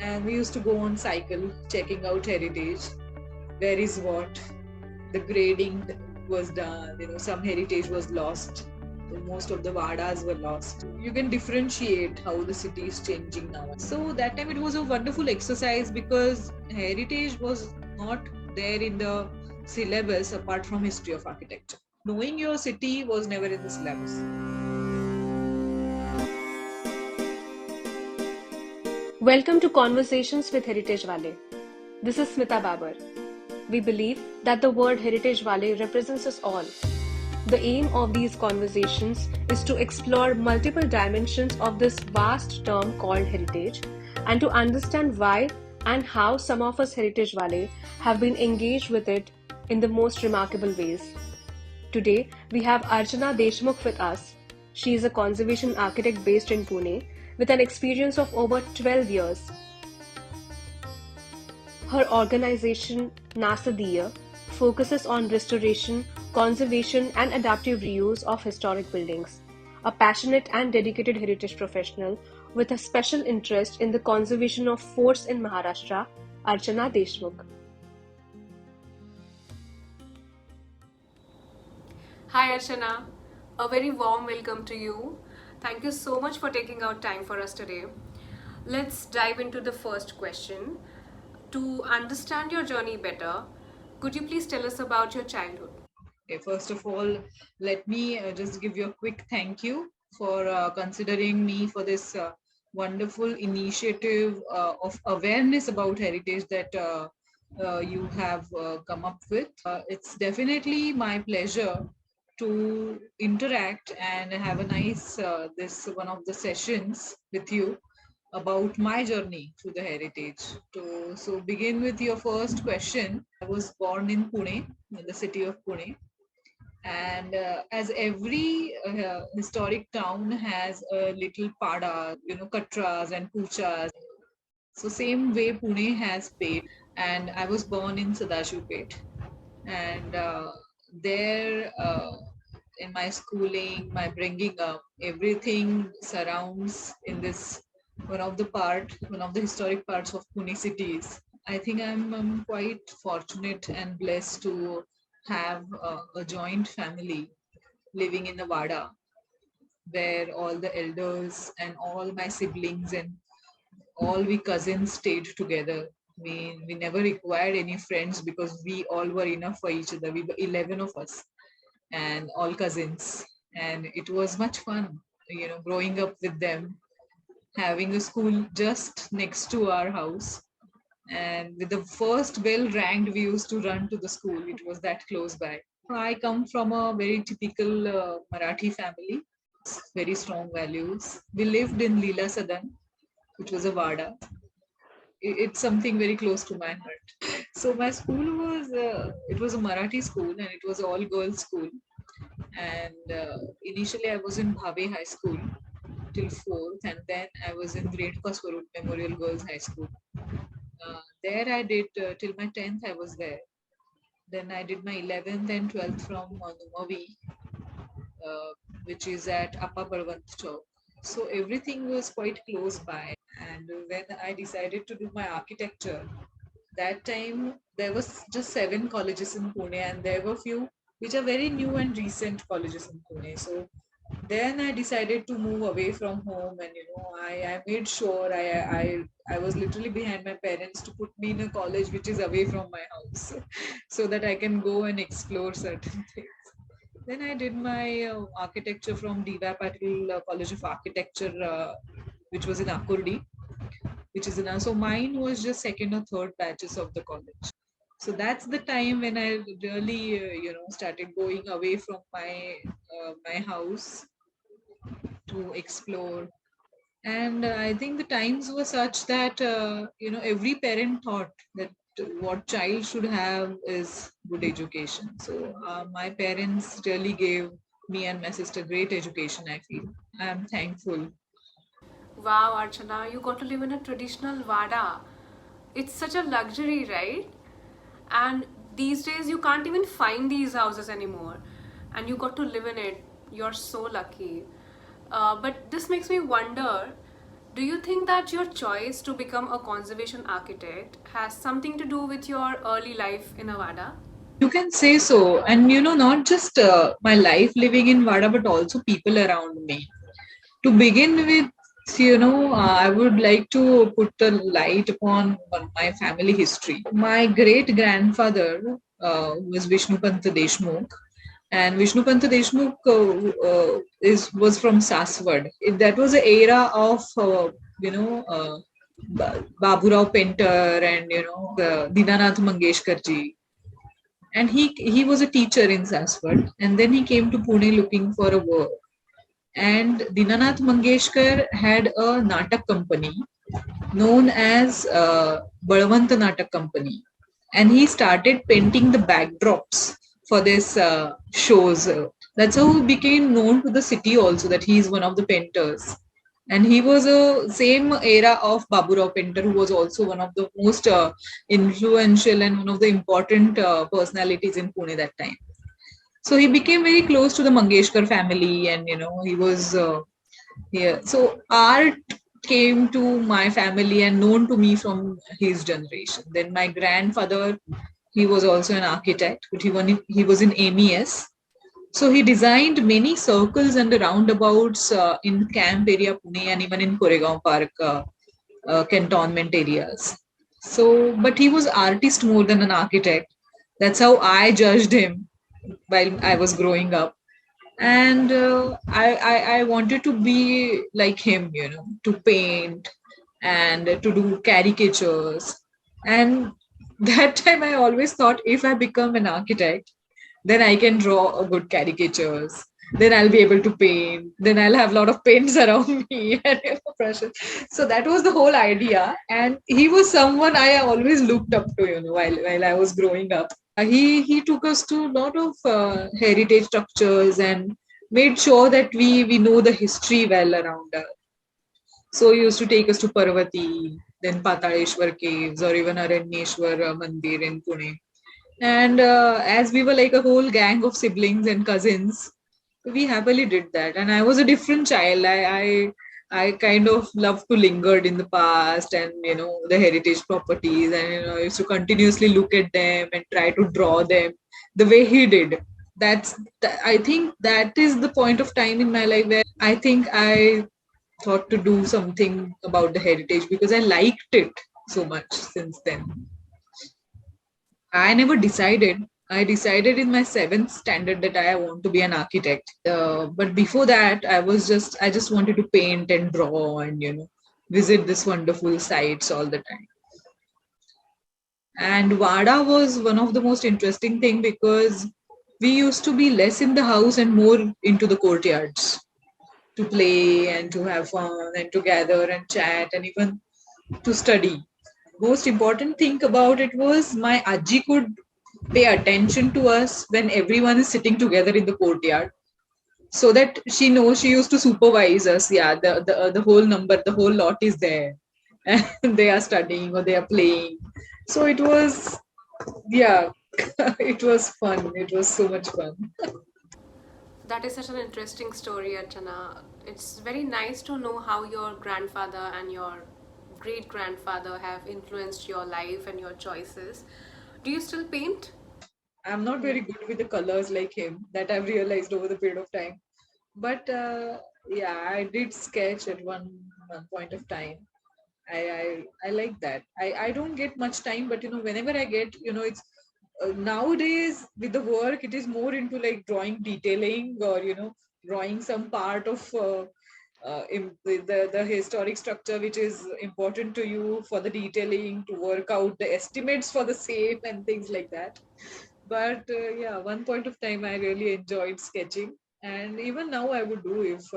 and we used to go on cycle checking out heritage. Where is what? The grading was done. Some heritage was lost. So most of the vadas were lost. You can differentiate how the city is changing now. So that time it was a wonderful exercise because heritage was not there in the syllabus apart from history of architecture. Knowing your city was never in the syllabus. Welcome to Conversations with Heritagewale. This is Smita Babar. We believe that the word Heritagewale represents us all. The aim of these conversations is to explore multiple dimensions of this vast term called heritage and to understand why and how some of us Heritagewale have been engaged with it in the most remarkable ways. Today, we have Archana Deshmukh with us. She is a conservation architect based in Pune with an experience of over 12 years. Her organization, Nasadeeya, focuses on restoration, conservation, and adaptive reuse of historic buildings. A passionate and dedicated heritage professional with a special interest in the conservation of forts in Maharashtra, Archana Deshmukh. Hi Archana, a very warm welcome to you. Thank you so much for taking out time for us today. Let's dive into the first question. To understand your journey better, could you please tell us about your childhood? Okay, first of all, let me just give you a quick thank you for considering me for this wonderful initiative of awareness about heritage that you have come up with. It's definitely my pleasure to interact and have a nice this one of the sessions with you about my journey through the heritage. So begin with your first question. I was born in Pune, in the city of Pune, and as every historic town has a little pada, katras and puchas. So same way Pune has Pet, and I was born in Sadashivpet, and there in my schooling, my bringing up, everything surrounds in this one of the historic parts of Pune cities. I think I'm quite fortunate and blessed to have a joint family living in the Vada, where all the elders and all my siblings and all we cousins stayed together. We never required any friends because we all were enough for each other. We were 11 of us and all cousins. And it was much fun, growing up with them, having a school just next to our house. And with the first bell rang, we used to run to the school. It was that close by. I come from a very typical Marathi family, very strong values. We lived in Leela Sadan, which was a Vada. It's something very close to my heart. So my school was it was a Marathi school and it was all girls school. And initially I was in Bhave High School till fourth, and then I was in Renuka Swarup Memorial Girls High School. There I did till my 10th. I was there. Then I did my 11th and 12th from Numavi, uh, which is at Appa Balwant Chowk. So everything was quite close by. And when I decided to do my architecture, that time there was just 7 colleges in Pune, and there were few which are very new and recent colleges in Pune. So then I decided to move away from home, and I made sure I was literally behind my parents to put me in a college which is away from my house, so that I can go and explore certain things. Then I did my architecture from D.Y. Patil College of Architecture, which was in Akurdi, which is in. So mine was just second or third batches of the college. So that's the time when I really, started going away from my house to explore. And I think the times were such that every parent thought that what child should have is good education. So my parents really gave me and my sister great education. I feel I'm thankful. Wow, Archana, you got to live in a traditional Vada. It's such a luxury, right? And these days you can't even find these houses anymore. And you got to live in it. You're so lucky. But this makes me wonder, Do you think that your choice to become a conservation architect has something to do with your early life in Avada? You can say so. And not just my life living in Vada, but also people around me. To begin with, I would like to put a light upon my family history. My great grandfather was Vishnupanta Deshmukh, and Vishnupanta Deshmukh was from Saswad. That was an era of you know Baburao Painter and Dinanath Mangeshkarji, and he was a teacher in Saswad, and then he came to Pune looking for a work. And Dinanath Mangeshkar had a Natak company known as Balwant Natak Company, and he started painting the backdrops for this shows. That's how he became known to the city also, that he is one of the painters. And he was a same era of Baburao Painter, who was also one of the most influential and one of the important personalities in Pune that time. So he became very close to the Mangeshkar family, and he was yeah. So art came to my family and known to me from his generation. Then my grandfather, he was also an architect, but he was in MES. So he designed many circles and roundabouts in camp area Pune and even in Koregaon Park cantonment areas. So, but he was artist more than an architect. That's how I judged him while I was growing up. And I wanted to be like him, to paint and to do caricatures. And that time I always thought, if I become an architect, then I can draw a good caricatures. Then I'll be able to paint. Then I'll have a lot of paints around me and brushes. So that was the whole idea. And he was someone I always looked up to, while I was growing up. He took us to a lot of heritage structures and made sure that we know the history well around us. So he used to take us to Parvati, then Pataleshwar caves, or even Aranyeshwar Mandir in Pune. And as we were like a whole gang of siblings and cousins, we happily did that. And I was a different child. I kind of loved to lingered in the past and the heritage properties, and I used to continuously look at them and try to draw them the way he did. I think that is the point of time in my life where I think I thought to do something about the heritage because I liked it so much since then. I never decided. I decided in my seventh standard that I want to be an architect. But before that, I just wanted to paint and draw and visit this wonderful sites all the time. And Wada was one of the most interesting thing because we used to be less in the house and more into the courtyards to play and to have fun and to gather and chat and even to study. Most important thing about it was my Aji could pay attention to us when everyone is sitting together in the courtyard, so that she knows she used to supervise us. Yeah, the whole number, the whole lot is there, and they are studying or they are playing. So it was, yeah, it was fun. It was so much fun. That is such an interesting story, Archana. It's very nice to know how your grandfather and your great grandfather have influenced your life and your choices. Do you still paint? I'm not very good with the colors like him. That I've realized over the period of time. But yeah, I did sketch at one point of time. I like that. I don't get much time, but whenever I get, it's nowadays with the work, it is more into like drawing detailing, or drawing some part of in the historic structure which is important to you for the detailing, to work out the estimates for the same and things like that. But yeah, one point of time I really enjoyed sketching, and even now I would do if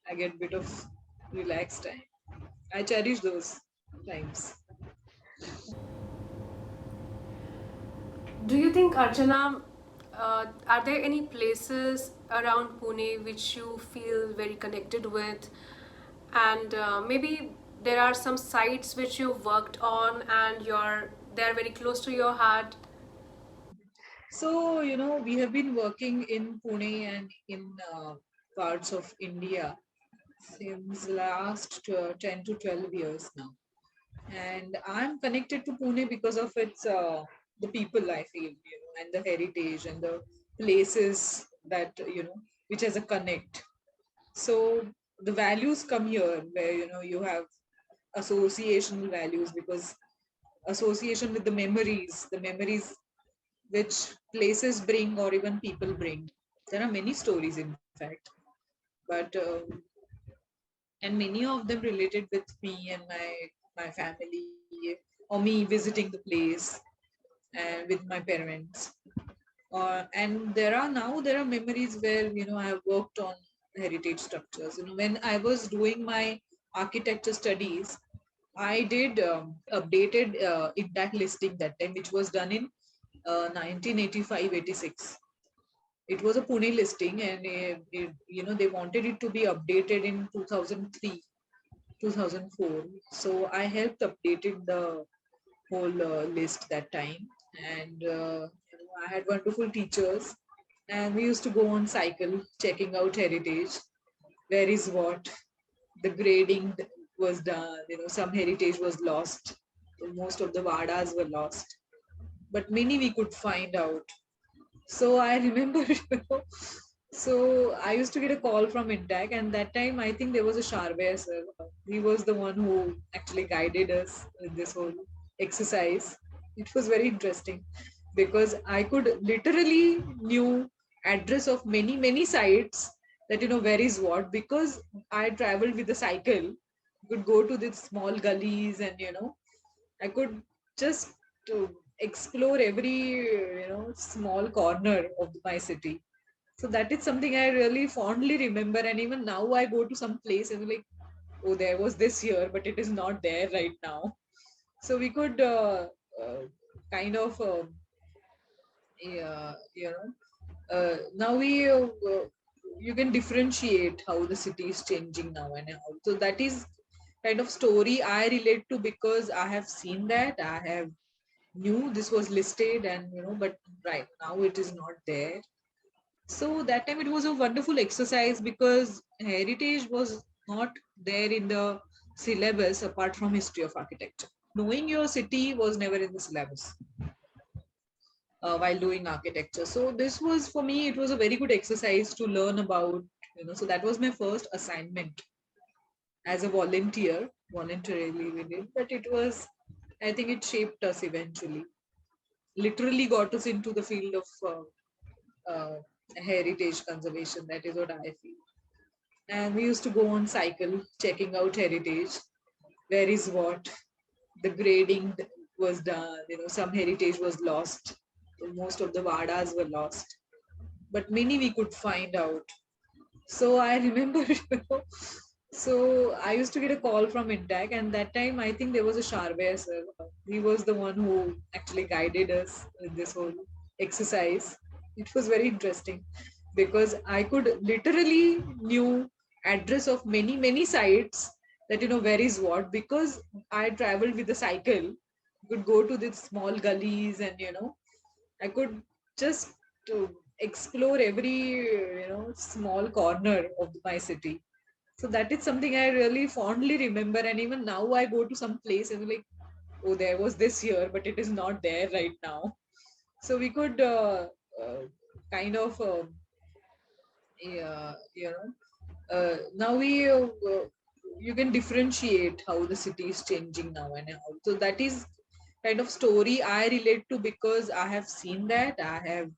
I get bit of relaxed time. I cherish those times. Do you think, Archana, are there any places around Pune which you feel very connected with? And maybe there are some sites which you've worked on and they're very close to your heart. So, we have been working in Pune and in parts of India. since last 10 to 12 years now. And I'm connected to Pune because of its the people I feel, and the heritage and the places that which has a connect. So the values come here where you have associational values because association with the memories which places bring or even people bring. There are many stories, in fact, but and many of them related with me and my family or me visiting the place and with my parents. And there are memories where I have worked on heritage structures. When I was doing my architecture studies, I did updated intact listing that time, which was done in 1985-86. It was a Pune listing, and they wanted it to be updated in 2003, 2004. So I helped updating the whole list that time, and I had wonderful teachers, and we used to go on cycle checking out heritage. Where is what? The grading was done. Some heritage was lost. Most of the vadas were lost, but many we could find out. So I remember, so I used to get a call from Intac, and that time I think there was a Sharware sir. He was the one who actually guided us in this whole exercise. It was very interesting because I could literally knew address of many sites, that where is what, because I traveled with a cycle. Could go to these small gullies, and I could just explore every small corner of my city. So that is something I really fondly remember. And even now I go to some place and I'm like, oh, there was this here, but it is not there right now. So we could kind of yeah, now we you can differentiate how the city is changing now and how. So that is kind of story I relate to because I have seen that. I have knew this was listed, and but right now it is not there. So that time it was a wonderful exercise because heritage was not there in the syllabus apart from history of architecture. Knowing your city was never in the syllabus while doing architecture. So this was, for me, it was a very good exercise to learn about. So that was my first assignment as a volunteer. Voluntarily we did, but it was, I think it shaped us eventually. Literally got us into the field of heritage conservation. That is what I feel. And we used to go on cycle checking out heritage. Where is what? The grading was done. Some heritage was lost. Most of the vadas were lost, but many we could find out. So I remember, so I used to get a call from Intac, and that time I think there was a Sharware sir. He was the one who actually guided us in this whole exercise. It was very interesting because I could literally knew address of many sites, that where is what, because I traveled with a cycle. Could go to these small gullies, and I could just explore every small corner of my city. So that is something I really fondly remember. And even now I go to some place and I'm like, oh, there was this here, but it is not there right now. So we could kind of yeah, now we you can differentiate how the city is changing now and how. So that is kind of story I relate to because I have seen that. I have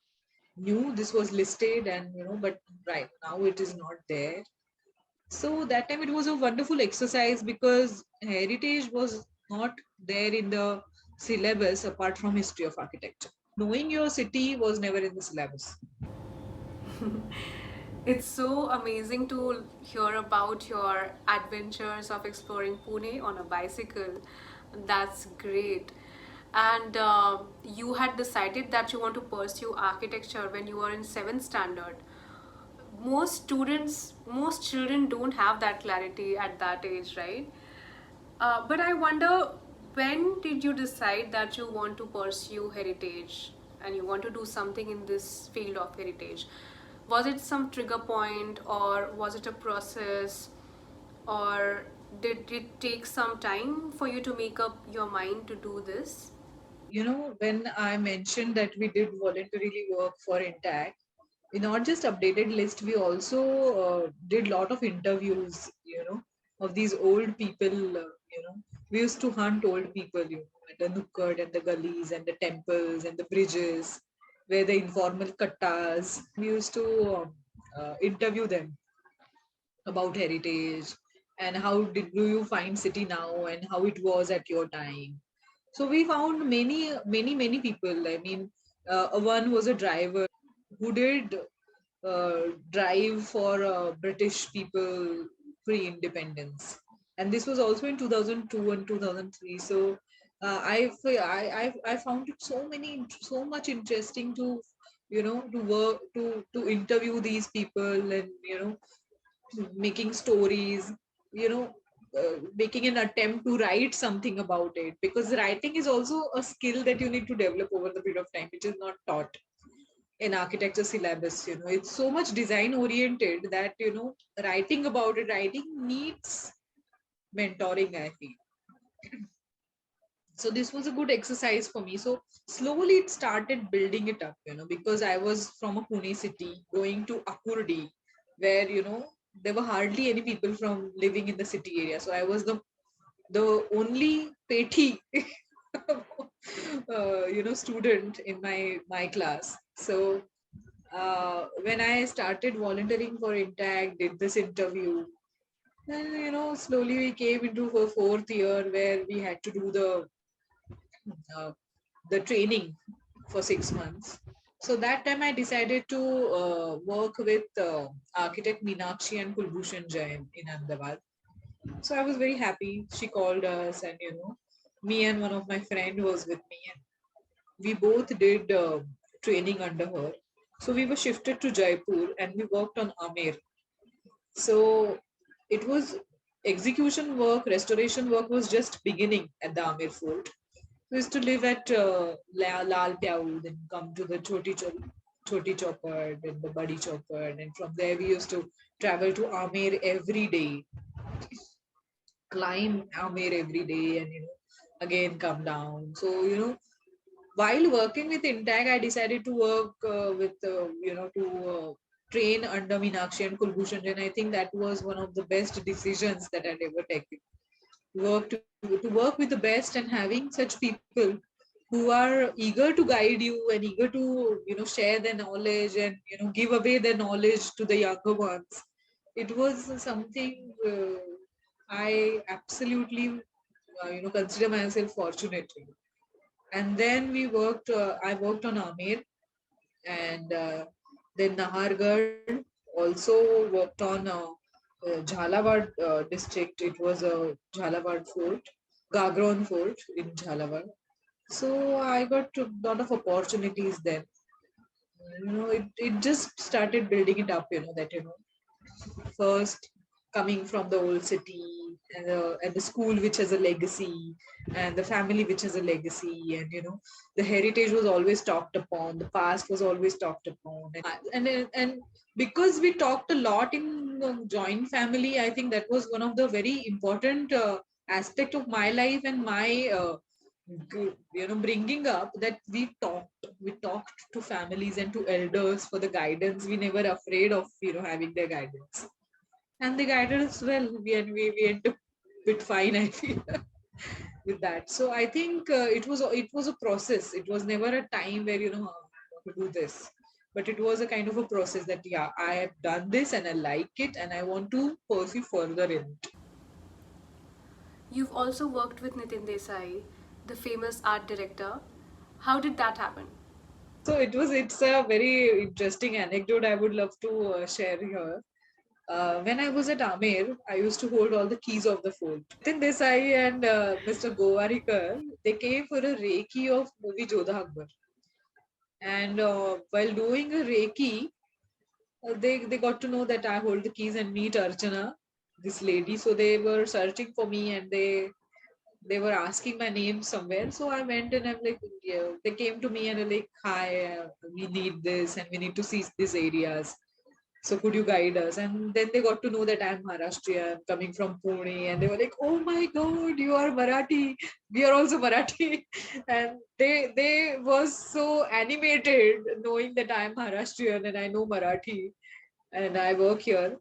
knew this was listed, and but right now it is not there. So that time it was a wonderful exercise because heritage was not there in the syllabus apart from history of architecture. Knowing your city was never in the syllabus. It's so amazing to hear about your adventures of exploring Pune on a bicycle. That's great. And you had decided that you want to pursue architecture when you were in seventh standard. Most children don't have that clarity at that age, right? But I wonder, when did you decide that you want to pursue heritage and you want to do something in this field of heritage? Was it some trigger point or was it a process? or did it take some time for you to make up your mind to do this? When I mentioned that we did voluntarily work for Intact, we not just updated list, we also did lot of interviews, of these old people. We used to hunt old people, at the nukkad and the gullies and the temples and the bridges, where the informal kattas. We used to interview them about heritage and how do you find city now and how it was at your time. So we found many people. I mean, one was a driver who did drive for British people pre-independence, and this was also in 2002 and 2003. So I found it so much interesting to to work to interview these people, and making stories, making an attempt to write something about it, because writing is also a skill that you need to develop over the period of time, which is not taught in architecture syllabus. It's so much design oriented that writing about it, writing needs mentoring, I feel. So this was a good exercise for me. So slowly it started building it up, because I was from a Pune city going to Akurdi, where there were hardly any people from living in the city area. So I was the only petty student in my class. So when I started volunteering for Intact, did this interview, then slowly we came into a fourth year where we had to do uh, the training for 6 months. So that time I decided to work with architect Meenakshi and Kulbhushan Jain in Ahmedabad. So I was very happy. She called us, and me and one of my friend was with me, and we both did training under her. So we were shifted to Jaipur, and we worked on Amer. So it was execution work, restoration work was just beginning at the Amer Fort. We used to live at Lal Pyaud and come to the Choti Chopad and the Badi Chopad, and from there we used to travel to Amer every day, climb Amer every day, and again come down. So while working with Intag, I decided to work with to train under Meenakshi and Kulbhushan, and I think that was one of the best decisions that I'd ever taken. To work with the best and having such people who are eager to guide you and eager to share their knowledge and give away their knowledge to the younger ones. It was something I absolutely consider myself fortunate in. And then I worked on Amir, and then Nahargarh, also worked on Jhalawad district. It was a Jhalawad fort, Gagron fort in Jhalawad. So I got a lot of opportunities then. It just started building it up, that first coming from the old city, and the school which has a legacy, and the family which has a legacy, and the heritage was always talked upon, the past was always talked upon, and because we talked a lot in the joint family, I think that was one of the very important aspect of my life and my bringing up, that we talked to families and to elders for the guidance. We never afraid of having their guidance, and they guided us well. We ended up a bit fine, I feel, with that. So I think it was a process. It was never a time where I want to do this, but it was a kind of a process that, yeah, I have done this and I like it and I want to pursue further in it. You've also worked with Nitin Desai, the famous art director. How did that happen? So it's a very interesting anecdote I would love to share here. When I was at Amer, I used to hold all the keys of the fort. Nitin Desai and Mr. Gowarikar, they came for a Reiki of movie Jodha Akbar. And while doing a Reiki, they got to know that I hold the keys and meet Archana, this lady. So they were searching for me, and they were asking my name somewhere. So I went, and I'm like, yeah. They came to me and they're like, hi, we need this and we need to see these areas. So could you guide us? And then they got to know that I'm Maharashtrian, coming from Pune, and they were like, "Oh my God, you are Marathi. We are also Marathi," and they was so animated knowing that I'm Maharashtrian and I know Marathi and I work here.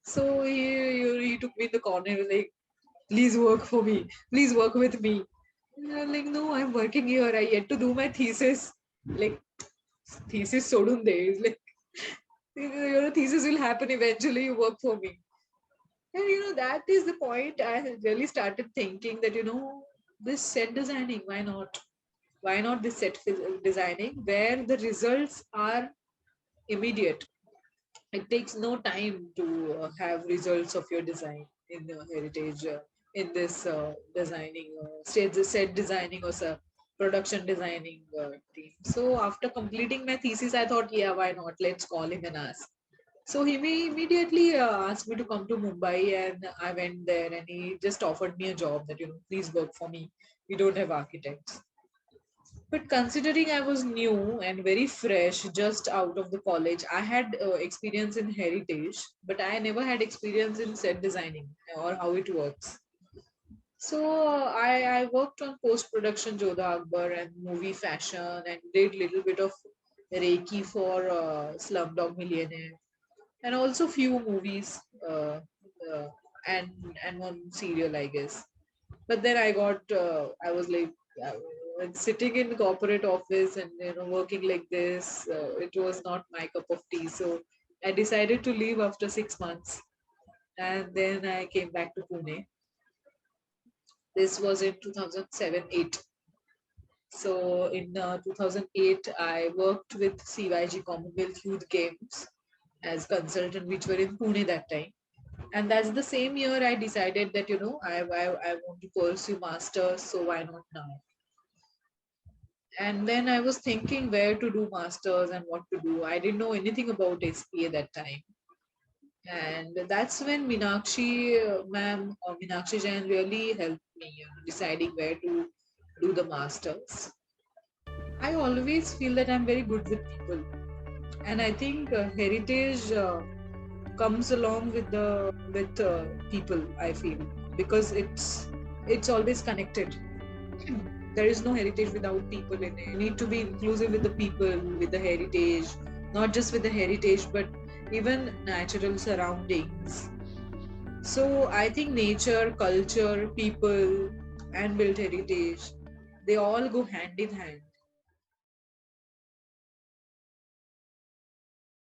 So he took me in the corner, like, "Please work for me. Please work with me." And I'm like, "No, I'm working here. I yet to do my thesis." Like, thesis sodun de. He's like, "Your thesis will happen eventually. You work for me." And that is the point. I really started thinking that this set designing. Why not? Why not this set designing where the results are immediate? It takes no time to have results of your design in heritage, in this designing set designing or production designing team. So after completing my thesis, I thought, yeah, why not, let's call him and ask. So he immediately asked me to come to Mumbai, and I went there, and he just offered me a job that, please work for me, we don't have architects. But considering I was new and very fresh, just out of the college, I had experience in heritage, but I never had experience in set designing or how it works. So I worked on post production Jodha Akbar and movie fashion, and did little bit of Reiki for Slumdog Millionaire, and also few movies, uh, and one serial, I guess. But then I was like, sitting in corporate office and working like this, it was not my cup of tea. So I decided to leave after 6 months, and then I came back to Pune. This was in 2007-8. So in 2008, I worked with CYG Commonwealth Youth Games as consultant, which were in Pune that time. And that's the same year I decided that I want to pursue masters, so why not now? And then I was thinking where to do masters and what to do. I didn't know anything about SPA that time. And that's when Meenakshi ma'am or Meenakshi Jain really helped me deciding where to do the masters. I always feel that I'm very good with people, and I think heritage comes along with the with people. I feel, because it's always connected. There is no heritage without people in it. You need to be inclusive with the people, with the heritage, not just with the heritage, but even natural surroundings. So I think nature, culture, people, and built heritage, they all go hand in hand.